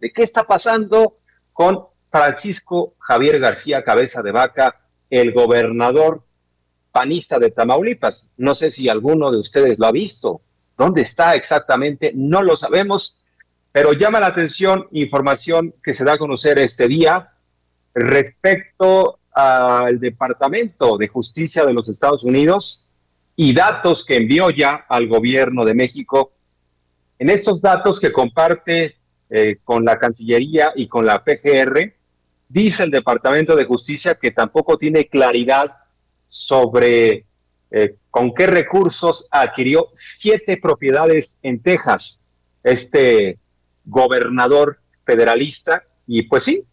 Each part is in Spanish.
de qué está pasando con Francisco Javier García Cabeza de Vaca, el gobernador panista de Tamaulipas. No sé si alguno de ustedes lo ha visto. ¿Dónde está exactamente? No lo sabemos, pero llama la atención información que se da a conocer este día respecto al Departamento de Justicia de los Estados Unidos y datos que envió ya al gobierno de México. En estos datos que comparte con la Cancillería y con la PGR, dice el Departamento de Justicia que tampoco tiene claridad sobre con qué recursos adquirió 7 propiedades en Texas este gobernador federalista. Y pues sí,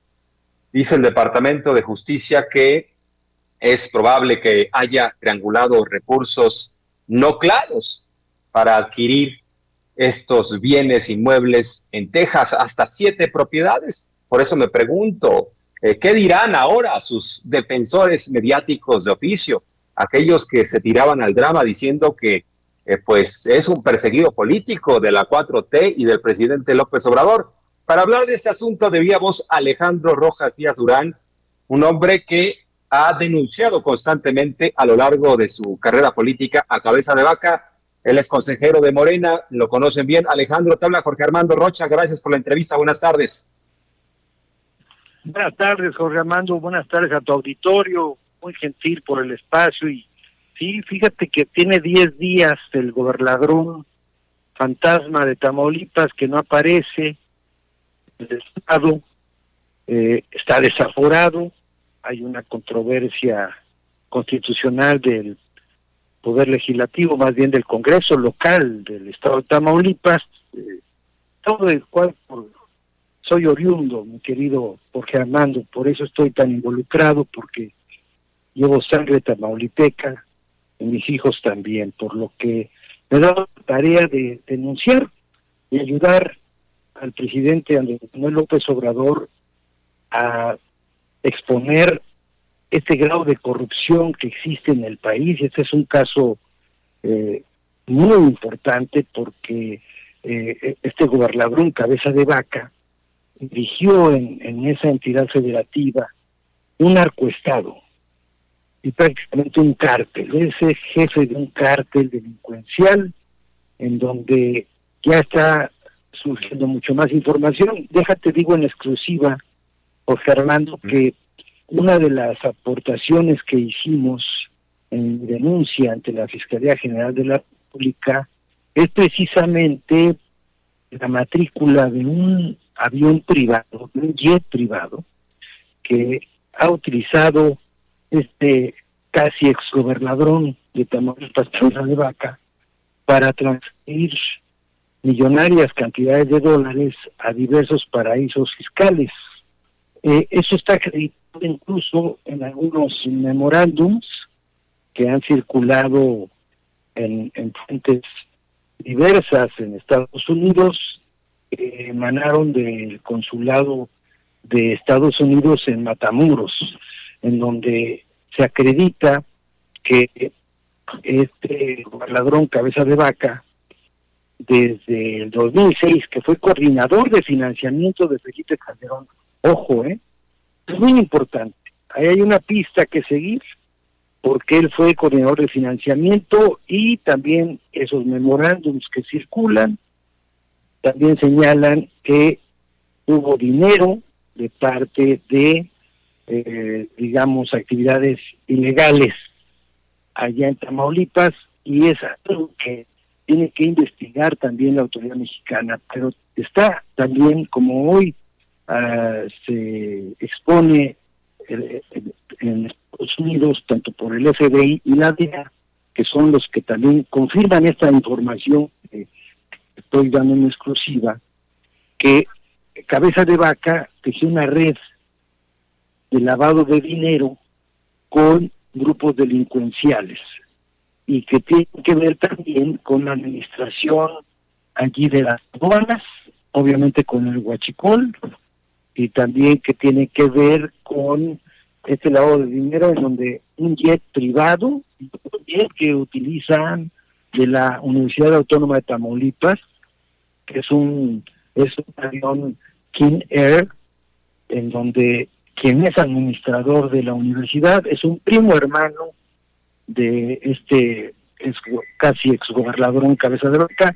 dice el Departamento de Justicia que es probable que haya triangulado recursos no claros para adquirir estos bienes inmuebles en Texas, hasta 7 propiedades. Por eso me pregunto, ¿qué dirán ahora sus defensores mediáticos de oficio? Aquellos que se tiraban al drama diciendo que pues es un perseguido político de la 4T y del presidente López Obrador. Para hablar de este asunto de viva voz, Alejandro Rojas Díaz Durán, un hombre que ha denunciado constantemente a lo largo de su carrera política a Cabeza de Vaca. Él es consejero de Morena, lo conocen bien. Alejandro, te habla Jorge Armando Rocha, gracias por la entrevista, buenas tardes. Buenas tardes, Jorge Armando, buenas tardes a tu auditorio, muy gentil por el espacio. Y sí, fíjate que tiene 10 días el gobernador fantasma de Tamaulipas que no aparece, el Estado está desaforado, hay una controversia constitucional del Poder Legislativo, más bien del Congreso local del Estado de Tamaulipas, todo el cual soy oriundo, mi querido Jorge Armando, por eso estoy tan involucrado, porque llevo sangre tamaulipeca, y mis hijos también, por lo que me he dado la tarea de denunciar y ayudar al presidente Andrés Manuel López Obrador a exponer este grado de corrupción que existe en el país. Este es un caso muy importante porque este gobernador Cabeza de Vaca dirigió en esa entidad federativa un narcoestado y prácticamente un cártel. Es el jefe de un cártel delincuencial en donde ya está surgiendo mucho más información. Déjate digo en exclusiva, Jorge Armando, que una de las aportaciones que hicimos en denuncia ante la Fiscalía General de la República es precisamente la matrícula de un avión privado, de un jet privado, que ha utilizado este casi exgobernador de Tamaulipas, Cabeza de Vaca, para transferir millonarias cantidades de dólares a diversos paraísos fiscales. Eso está acreditado incluso en algunos memorándums que han circulado en fuentes diversas en Estados Unidos, que emanaron del consulado de Estados Unidos en Matamoros, en donde se acredita que este gobernador Cabeza de Vaca, desde el 2006, que fue coordinador de financiamiento de Felipe Calderón, ojo, es muy importante, ahí hay una pista que seguir, porque él fue coordinador de financiamiento y también esos memorándums que circulan, también señalan que hubo dinero de parte de, digamos, actividades ilegales allá en Tamaulipas, y es algo que tiene que investigar también la autoridad mexicana, pero está también, como hoy se expone en Estados Unidos, tanto por el FBI y la DEA, que son los que también confirman esta información que estoy dando en exclusiva, que Cabeza de Vaca tejió una red de lavado de dinero con grupos delincuenciales y que tiene que ver también con la administración allí de las aduanas, obviamente con el huachicol, y también que tiene que ver con este lavado de dinero en donde un jet privado, un jet que utilizan de la Universidad Autónoma de Tamaulipas, que es un avión King Air, en donde quien es administrador de la universidad es un primo hermano de casi exgobernador Cabeza de Vaca,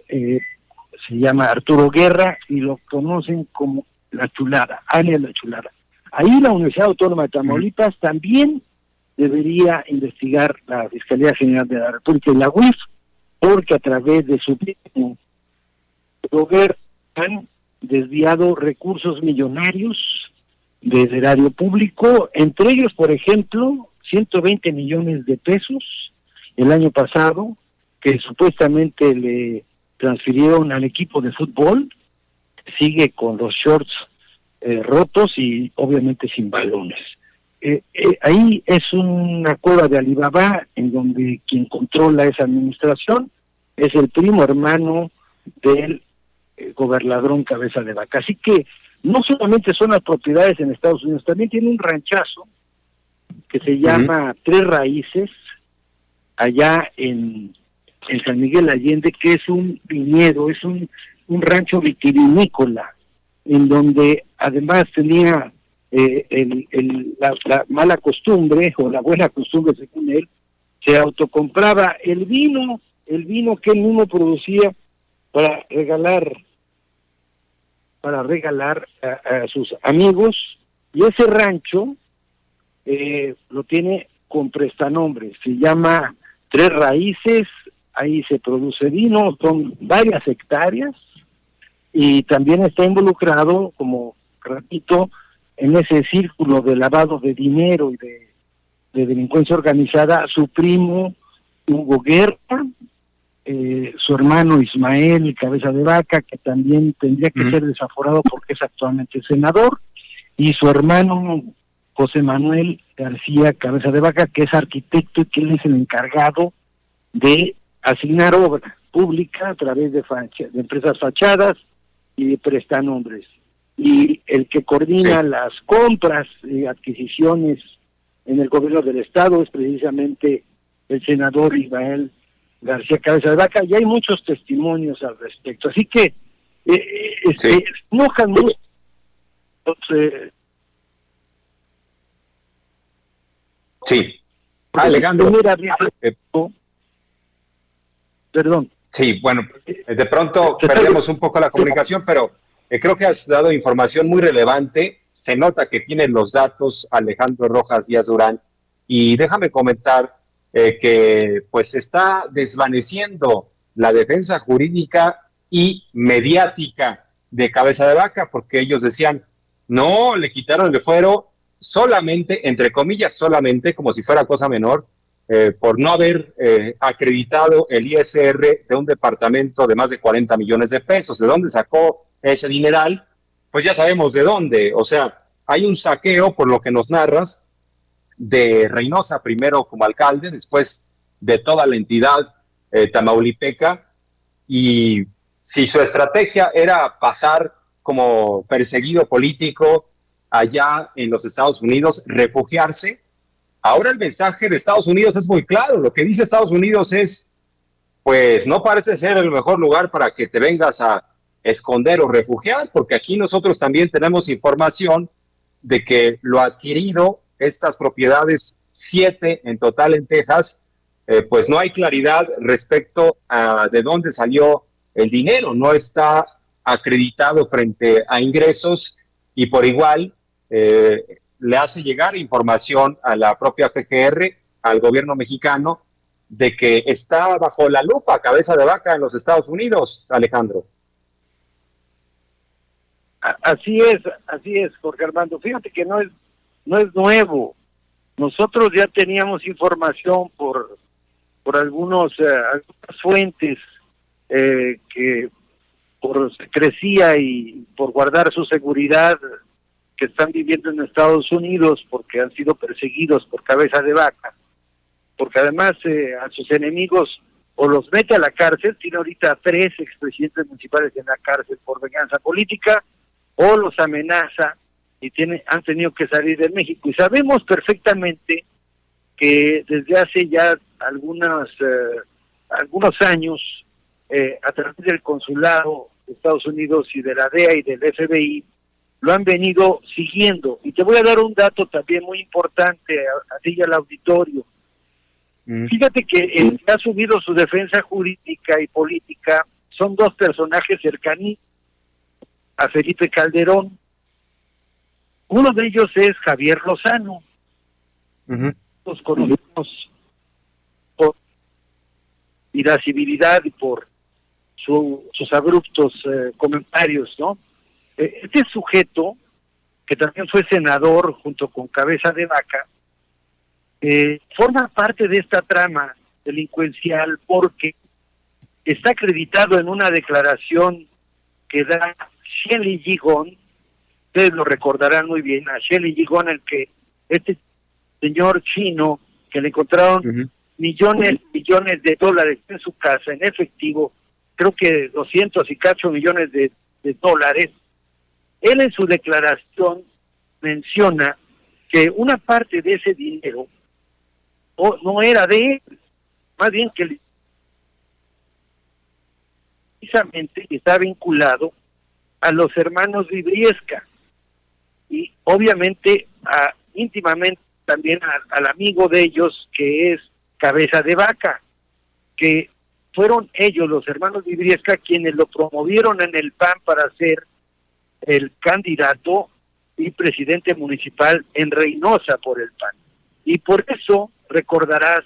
se llama Arturo Guerra y lo conocen como La Chulada, alias La Chulada. Ahí la Universidad Autónoma de Tamaulipas también debería investigar la Fiscalía General de la República y la UIF, porque a través de su primo Arturo Guerra han desviado recursos millonarios del erario público, entre ellos, por ejemplo, 120 millones de pesos el año pasado, que supuestamente le transfirieron al equipo de fútbol, sigue con los shorts rotos y obviamente sin balones. Ahí es una cueva de Alibaba en donde quien controla esa administración es el primo hermano del gobernador Cabeza de Vaca. Así que no solamente son las propiedades en Estados Unidos, también tiene un ranchazo que se llama Tres Raíces, allá en San Miguel Allende, que es un viñedo, es un rancho vitivinícola, en donde además tenía la mala costumbre, o la buena costumbre según él, se autocompraba el vino que él mismo producía para regalar a sus amigos, y ese rancho lo tiene con prestanombres, se llama Tres Raíces, ahí se produce vino, son varias hectáreas, y también está involucrado, como repito, en ese círculo de lavado de dinero y de delincuencia organizada, su primo Hugo Guerra, su hermano Ismael Cabeza de Vaca, que también tendría que ser desaforado porque es actualmente senador, y su hermano José Manuel García Cabeza de Vaca, que es arquitecto y que él es el encargado de asignar obra pública a través de empresas fachadas y de prestanombres. Y el que coordina las compras y adquisiciones en el gobierno del Estado es precisamente el senador Ismael García Cabeza de Vaca, y hay muchos testimonios al respecto. Así que enojan mucho Alejandro. Perdón. Sí, bueno, de pronto perdemos un poco la comunicación, pero creo que has dado información muy relevante. Se nota que tienen los datos Alejandro Rojas Díaz Durán, y déjame comentar que pues se está desvaneciendo la defensa jurídica y mediática de Cabeza de Vaca, porque ellos decían, no, le quitaron el fuero solamente, entre comillas, solamente, como si fuera cosa menor, por no haber acreditado el ISR de un departamento de más de 40 millones de pesos. ¿De dónde sacó ese dineral? Pues ya sabemos de dónde. O sea, hay un saqueo, por lo que nos narras, de Reynosa, primero como alcalde, después de toda la entidad tamaulipeca, y si su estrategia era pasar como perseguido político allá en los Estados Unidos, refugiarse, ahora el mensaje de Estados Unidos es muy claro. Lo que dice Estados Unidos es, pues no parece ser el mejor lugar para que te vengas a esconder o refugiar, porque aquí nosotros también tenemos información de que lo adquirido, estas propiedades, 7 en total en Texas, pues no hay claridad respecto a de dónde salió el dinero, no está acreditado frente a ingresos, y por igual le hace llegar información a la propia FGR, al gobierno mexicano, de que está bajo la lupa Cabeza de Vaca en los Estados Unidos, Alejandro. Así es, Jorge Armando. Fíjate que no es nuevo. Nosotros ya teníamos información por algunas fuentes que por secrecía y por guardar su seguridad, que están viviendo en Estados Unidos porque han sido perseguidos por Cabeza de Vaca, porque además a sus enemigos o los mete a la cárcel, tiene ahorita 3 expresidentes municipales en la cárcel por venganza política, o los amenaza y han tenido que salir de México. Y sabemos perfectamente que desde hace ya algunos años, a través del consulado de Estados Unidos y de la DEA y del FBI lo han venido siguiendo. Y te voy a dar un dato también muy importante a ti y al auditorio. Fíjate que el que ha asumido su defensa jurídica y política son dos personajes cercanos a Felipe Calderón. Uno de ellos es Javier Lozano. Los conocemos por irascibilidad y por sus abruptos comentarios, ¿no? Este sujeto, que también fue senador junto con Cabeza de Vaca, forma parte de esta trama delincuencial porque está acreditado en una declaración que da Shelly Gigón. Ustedes lo recordarán muy bien, a Shelly Gigón, el que este señor chino que le encontraron millones de dólares en su casa en efectivo, creo que 200 y cacho millones de dólares. Él en su declaración menciona que una parte de ese dinero no era de él, más bien que precisamente está vinculado a los hermanos Vibriesca y obviamente íntimamente también al amigo de ellos que es Cabeza de Vaca, que fueron ellos, los hermanos Vibriesca, quienes lo promovieron en el PAN para ser el candidato y presidente municipal en Reynosa por el PAN. Y por eso recordarás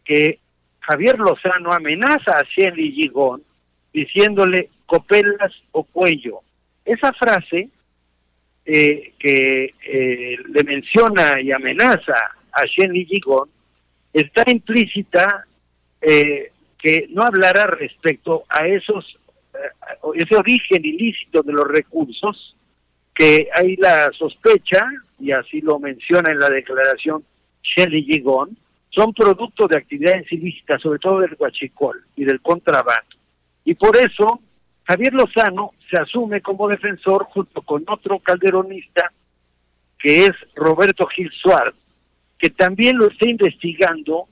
que Javier Lozano amenaza a Shelly Gigón diciéndole copelas o cuello. Esa frase que le menciona y amenaza a Shelly Gigón está implícita que no hablará respecto a ese origen ilícito de los recursos, que hay la sospecha, y así lo menciona en la declaración Shelly Gigón, son producto de actividades ilícitas, sobre todo del huachicol y del contrabando. Y por eso Javier Lozano se asume como defensor junto con otro calderonista, que es Roberto Gil Suárez, que también lo está investigando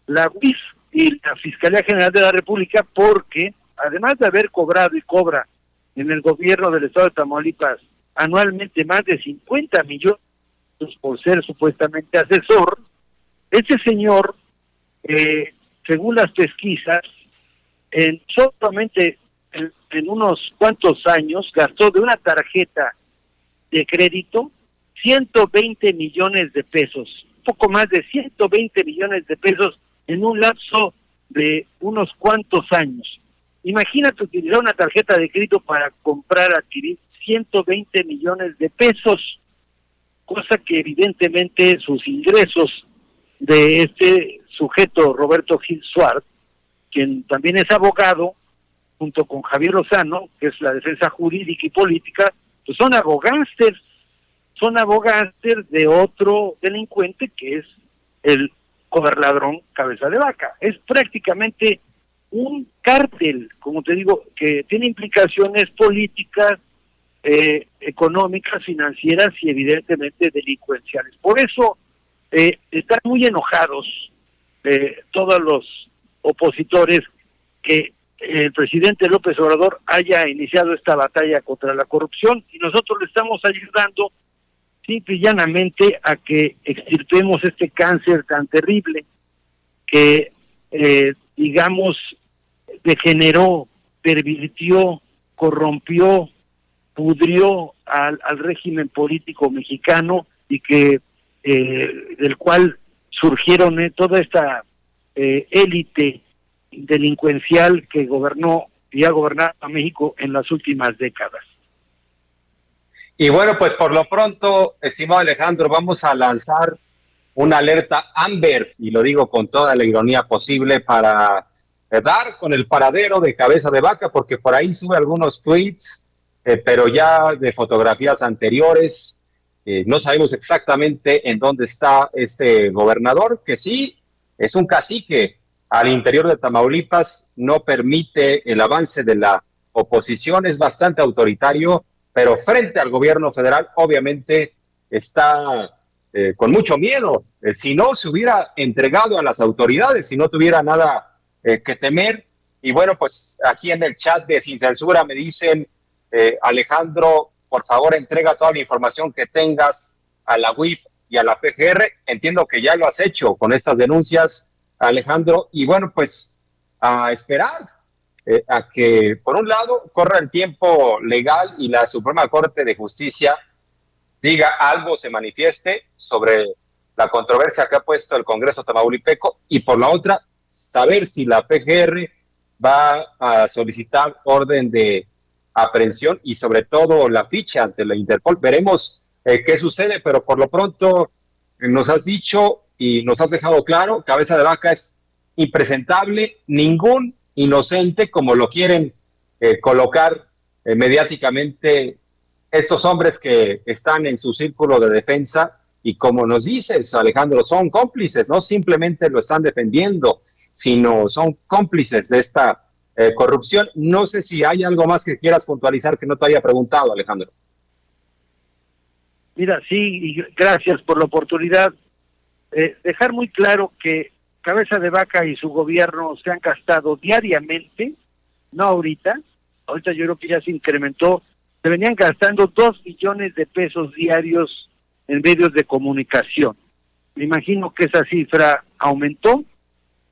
la UIF y la Fiscalía General de la República, porque además de haber cobrado y cobra en el gobierno del estado de Tamaulipas anualmente más de 50 millones por ser supuestamente asesor, este señor, según las pesquisas, solamente en unos cuantos años gastó de una tarjeta de crédito 120 millones de pesos, poco más de 120 millones de pesos en un lapso de unos cuantos años. Imagínate utilizar una tarjeta de crédito para adquirir 120 millones de pesos, cosa que evidentemente sus ingresos de este sujeto, Roberto Gil Suárez, quien también es abogado, junto con Javier Lozano, que es la defensa jurídica y política, pues son abogásters de otro delincuente que es el coberladrón Cabeza de Vaca. Es prácticamente un cártel, como te digo, que tiene implicaciones políticas, económicas, financieras y evidentemente delincuenciales. Por eso están muy enojados todos los opositores que el presidente López Obrador haya iniciado esta batalla contra la corrupción, y nosotros le estamos ayudando simple y llanamente a que extirpemos este cáncer tan terrible que, digamos, degeneró, pervirtió, corrompió, pudrió al régimen político mexicano, y que del cual surgieron toda esta élite delincuencial que gobernó y ha gobernado a México en las últimas décadas. Y bueno, pues por lo pronto, estimado Alejandro, vamos a lanzar una alerta Amber, y lo digo con toda la ironía posible, para dar con el paradero de Cabeza de Vaca, porque por ahí sube algunos tweets, pero ya de fotografías anteriores. No sabemos exactamente en dónde está este gobernador, que sí es un cacique al interior de Tamaulipas, no permite el avance de la oposición, es bastante autoritario, pero frente al gobierno federal obviamente está con mucho miedo. Si no se hubiera entregado a las autoridades, si no tuviera nada que temer, Y bueno, pues aquí en el chat de Sin Censura me dicen, Alejandro, por favor entrega toda la información que tengas a la UIF y a la FGR. Entiendo que ya lo has hecho con estas denuncias, Alejandro, y bueno, pues a esperar a que, por un lado, corra el tiempo legal y la Suprema Corte de Justicia diga algo, se manifieste sobre la controversia que ha puesto el Congreso tamaulipeco, y por la otra, saber si la PGR va a solicitar orden de aprehensión y sobre todo la ficha ante la Interpol. Veremos qué sucede, pero por lo pronto nos has dicho y nos has dejado claro, Cabeza de Vaca es impresentable, ningún inocente, como lo quieren colocar mediáticamente estos hombres que están en su círculo de defensa, y como nos dices, Alejandro, son cómplices, no simplemente lo están defendiendo, sino son cómplices de esta corrupción. No sé si hay algo más que quieras puntualizar que no te haya preguntado, Alejandro. Mira, sí, y gracias por la oportunidad. Dejar muy claro que Cabeza de Vaca y su gobierno se han gastado diariamente, no ahorita yo creo que ya se incrementó, se venían gastando 2 billones de pesos diarios en medios de comunicación. Me imagino que esa cifra aumentó,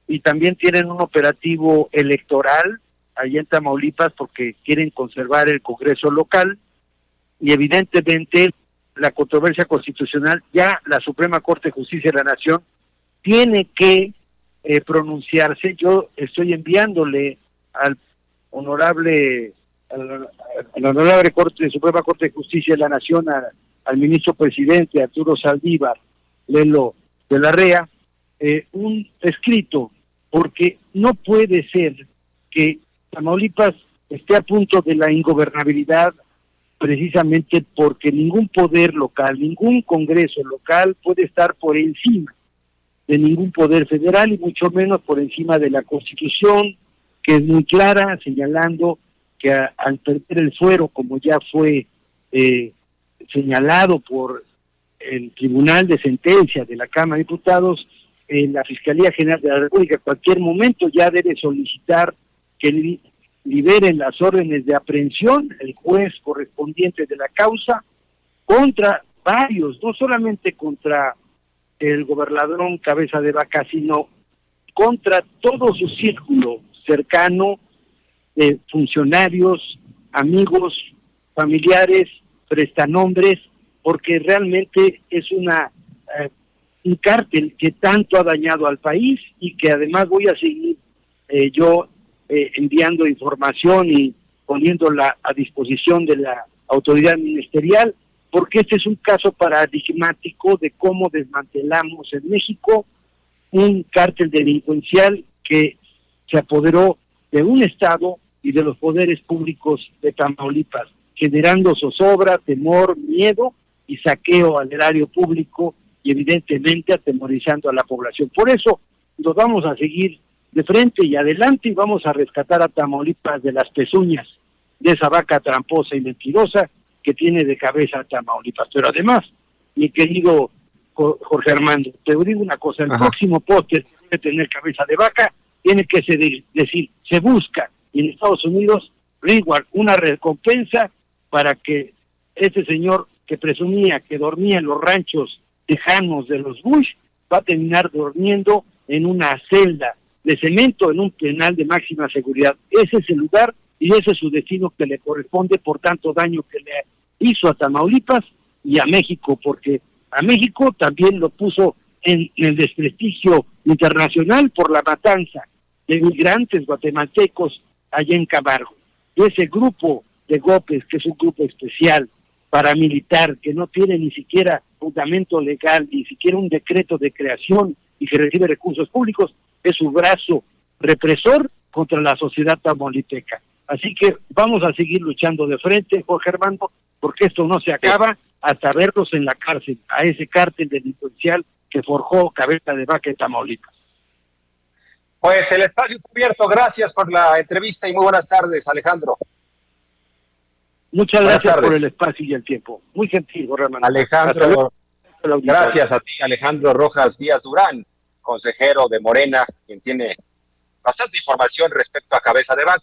y también tienen un operativo electoral allá en Tamaulipas porque quieren conservar el Congreso local, y evidentemente la controversia constitucional, ya la Suprema Corte de Justicia de la Nación tiene que pronunciarse. Yo estoy enviándole al honorable Suprema Corte de Justicia de la Nación, al ministro presidente Arturo Saldívar Lelo de la REA, un escrito, porque no puede ser que Tamaulipas esté a punto de la ingobernabilidad, precisamente porque ningún poder local, ningún Congreso local puede estar por encima de ningún poder federal, y mucho menos por encima de la Constitución, que es muy clara, señalando que al perder el fuero, como ya fue señalado por el Tribunal de Sentencia de la Cámara de Diputados, la Fiscalía General de la República en cualquier momento ya debe solicitar que liberen las órdenes de aprehensión, el juez correspondiente de la causa, contra varios, no solamente contra el gobernador Cabeza de Vaca, sino contra todo su círculo cercano de funcionarios, amigos, familiares, prestanombres, porque realmente es un cártel que tanto ha dañado al país, y que además voy a seguir yo enviando información y poniéndola a disposición de la autoridad ministerial, porque este es un caso paradigmático de cómo desmantelamos en México un cártel delincuencial que se apoderó de un estado y de los poderes públicos de Tamaulipas, generando zozobra, temor, miedo y saqueo al erario público, y evidentemente atemorizando a la población. Por eso nos vamos a seguir de frente y adelante, y vamos a rescatar a Tamaulipas de las pezuñas de esa vaca tramposa y mentirosa que tiene de cabeza a Tamaulipas. Pero además, mi querido Jorge Armando, te digo una cosa, el próximo póster que debe tener Cabeza de Vaca tiene que decir, se busca en Estados Unidos reward, una recompensa para que ese señor que presumía que dormía en los ranchos tejanos de los Bush, va a terminar durmiendo en una celda de cemento en un penal de máxima seguridad. Ese es el lugar y ese es su destino que le corresponde por tanto daño que le hizo a Tamaulipas y a México, porque a México también lo puso en el desprestigio internacional por la matanza de migrantes guatemaltecos allá en Camargo. Ese grupo de GOPES, que es un grupo especial paramilitar, que no tiene ni siquiera fundamento legal, ni siquiera un decreto de creación y que recibe recursos públicos, es su brazo represor contra la sociedad tamaulipeca. Así que vamos a seguir luchando de frente, Jorge Armando, porque esto no se acaba hasta verlos en la cárcel, a ese cártel delincuencial que forjó Cabeza de Vaca en Tamaulipas. Pues el espacio está abierto. Gracias por la entrevista y muy buenas tardes, Alejandro. Muchas gracias por el espacio y el tiempo. Muy gentil, Jorge Armando. Alejandro, gracias a ti, Alejandro Rojas Díaz Durán, consejero de Morena, quien tiene bastante información respecto a Cabeza de Vaca.